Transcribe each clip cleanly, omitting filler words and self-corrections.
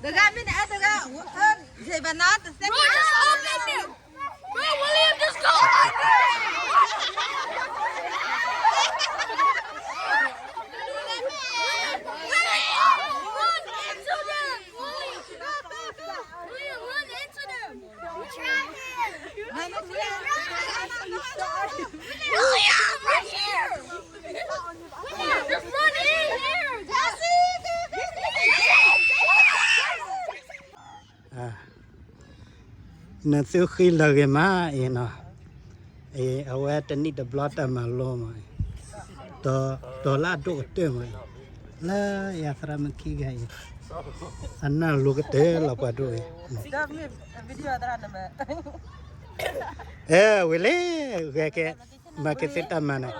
The guy minute after that, say but not the second. Bro, just open them. Bro, William, just go right nó sẽ khi là cái má ấy nó ở đây tên đi đập lót mà lo mà đó là đồ tuyệt mà là ya sara mình khi cái anh nào lúc cái là qua rồi vậy lấy cái mà cái system mà này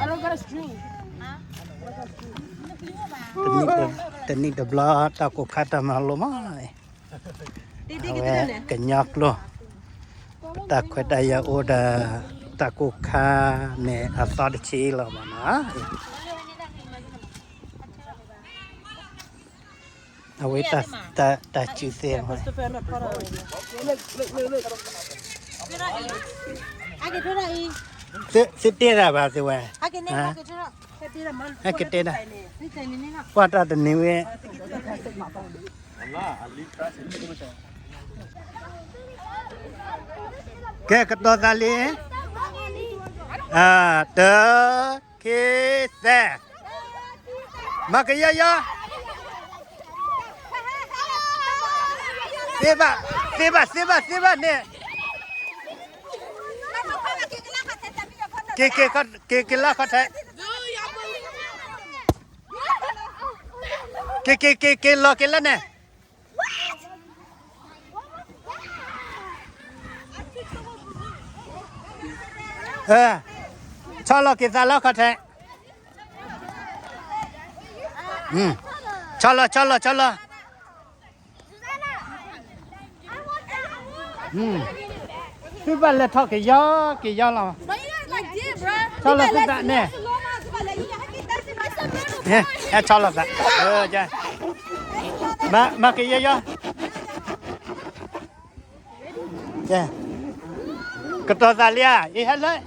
I don't got a string. tên đi đập lót ta cũng khát mà lo mà cái nhóc luôn ta quay đây ở đây ta cũng khá nè à sao để chi là mà nó à vậy ta chịu tiền thôi sẽ tiền ra bao nhiêu vậy cái tiền này qua ra đến nhiều vậy cái đó ra đi à tớ khi xe mà cái gì vậy xe ba nè cái lá phát thế cái lo cái lá nè cho lo cái lá phát thế cho lo thứ ba là thọ cái gió là cho là cái bạn nè nè cho là bạn chơi mà cái gì đó chơi cái to ra lia đi hết lên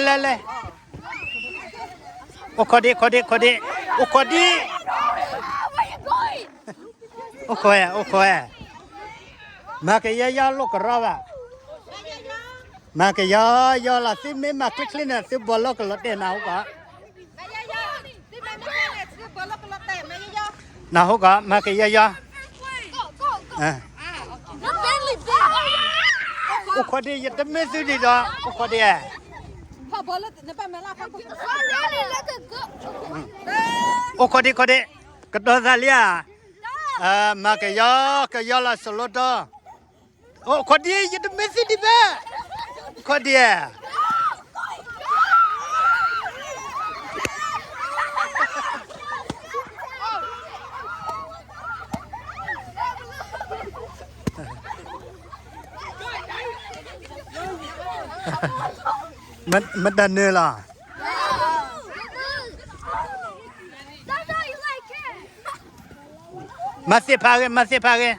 lên ô khó đi ô khoe mà cái gì đó lúc rồi à mà cái do là xí mấy mà click lên là xí bỏ lót cái lót đèn nào cả nào cả mà cái do ô khó đi giờ tấm mấy thứ gì đó ô khó đi à ô khó đi cái đó ra lia mà cái do là solo đó ô khó đi giờ tấm mấy thứ đi ba khó đi à mất đàn nữa là masih pagi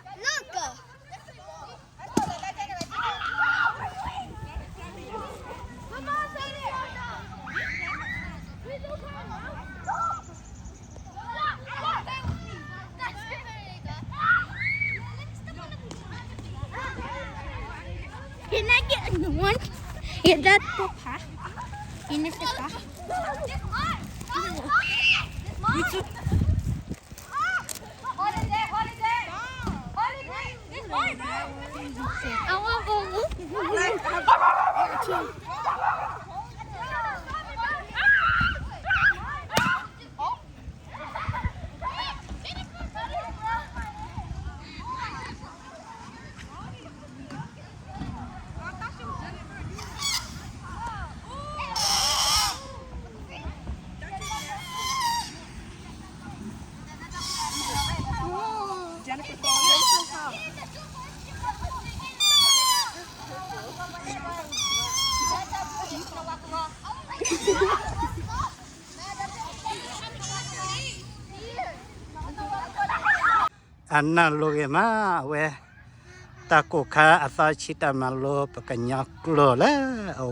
Can I get a new one? Yeah, that's the pack. In this pack. I want to go. anna loge ma we ta ko kha asa chita ma lo pakanya klo la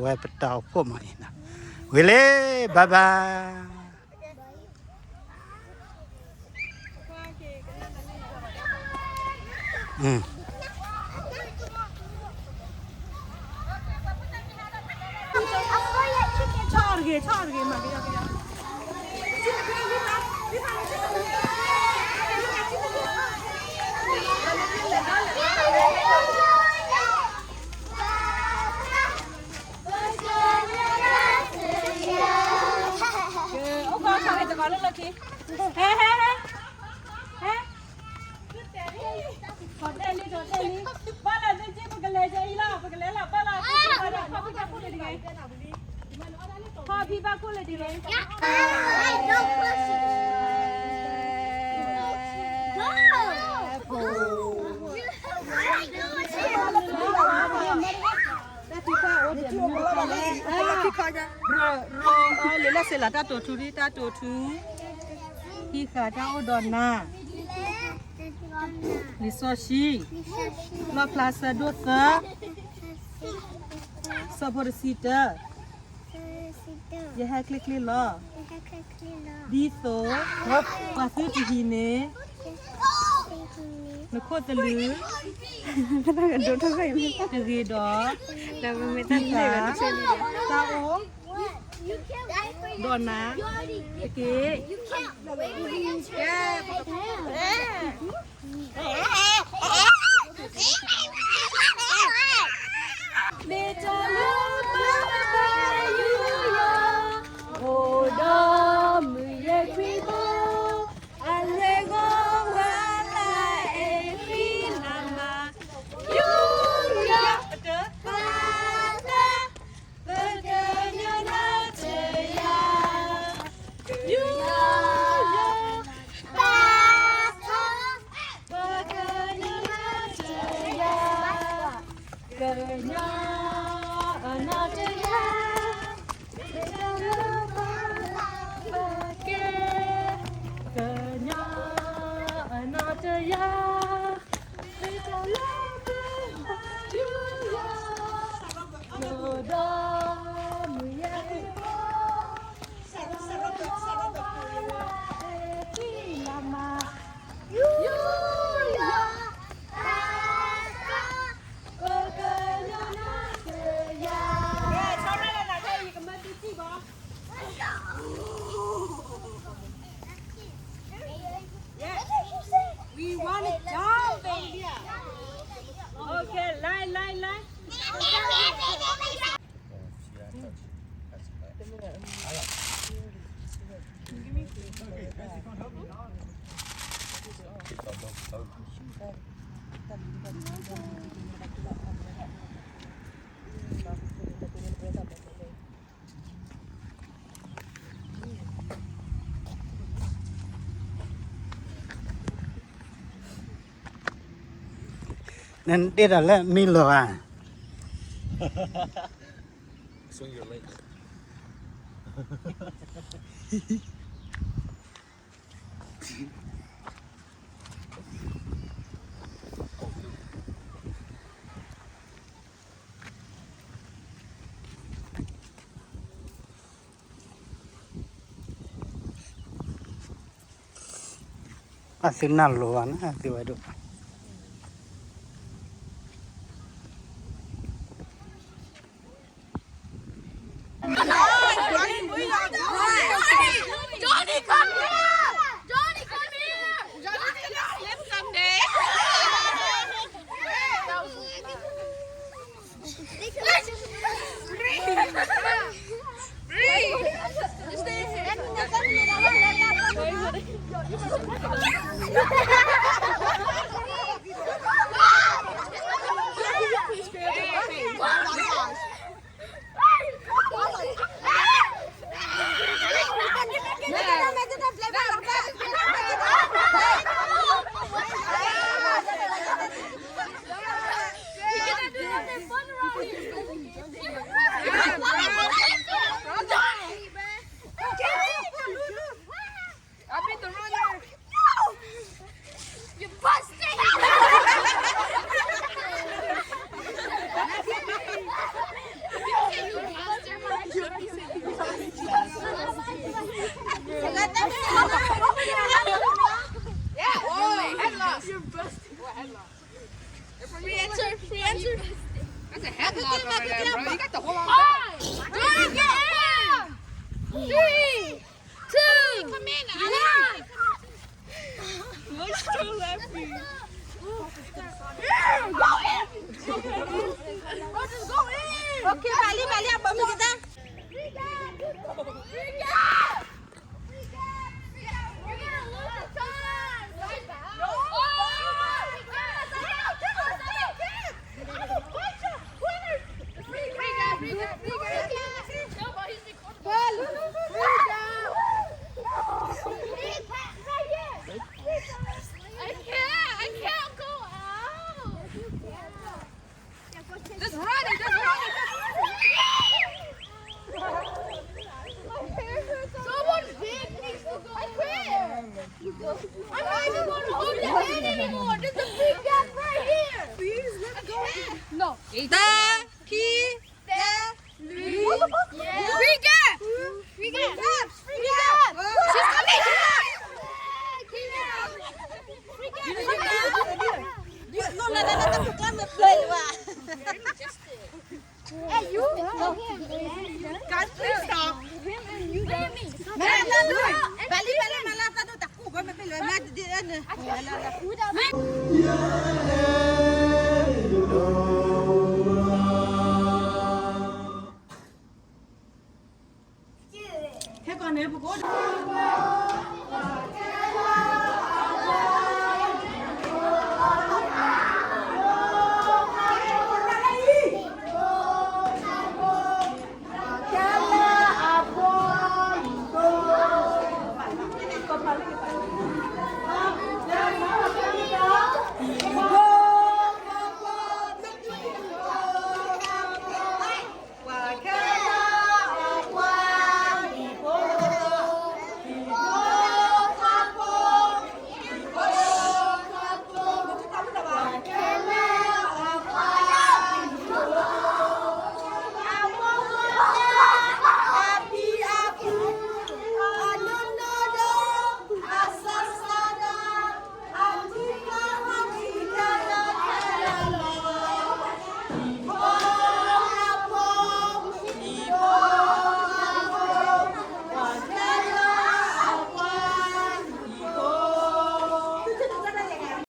we pataw pho mai na we le bye bye Charge mà ông con sao này cho con lên lên kì he còn đây đi ba lần đi chứ cái lề chơi là cái lề là ba lần không biếtพูดเลยดิพ่อพี่บ้าพูดเลยดิเลยเลยละเสร็จละตาตัวทูดิตาตัวทูพี่ขาเจ้าดอนนาลิซอชีลาพลาซาโดซาซาพอร์ซิเตอร์ยาแฮคลิกลิลอดีโซวาซูจิฮิเนนโคตะลือถ้ากันโดนทั้งใครไม่ตะเกดอแต่ไม่ตั้งใจกันเช่นตาโอดอนนะตะเกเมจาลูปาปายูโยโอดอมือเยควีโบอันเลโกวาลาเอฟีนามายูโยเตปาตาเบเกญนาเตยายูโยปาตาเบเกญนาเตยาเกญานั่นเด็ดอะไรมีหรออ่ะ Swing your legs. Asin naluan, asin waduh. Johnny, come here! Johnny, come here! Johnny, slip someday. Breathe. Free answer. Free answer. That's a headlock over there, bro. You got the whole on back. 3, 2, 1. Come in. What's still laughing? Go in. Just go in. Okay, balik apa kita? I can't go out. Just run it. Someone big needs to go. I can't. I'm not even going to hold the hand anymore. There's a big gap right here. Please, let's go. No. Free gap. She's coming. Hey, you. Guys, please stop. Balik malah tak tahu takut kau ambil. Mat dia.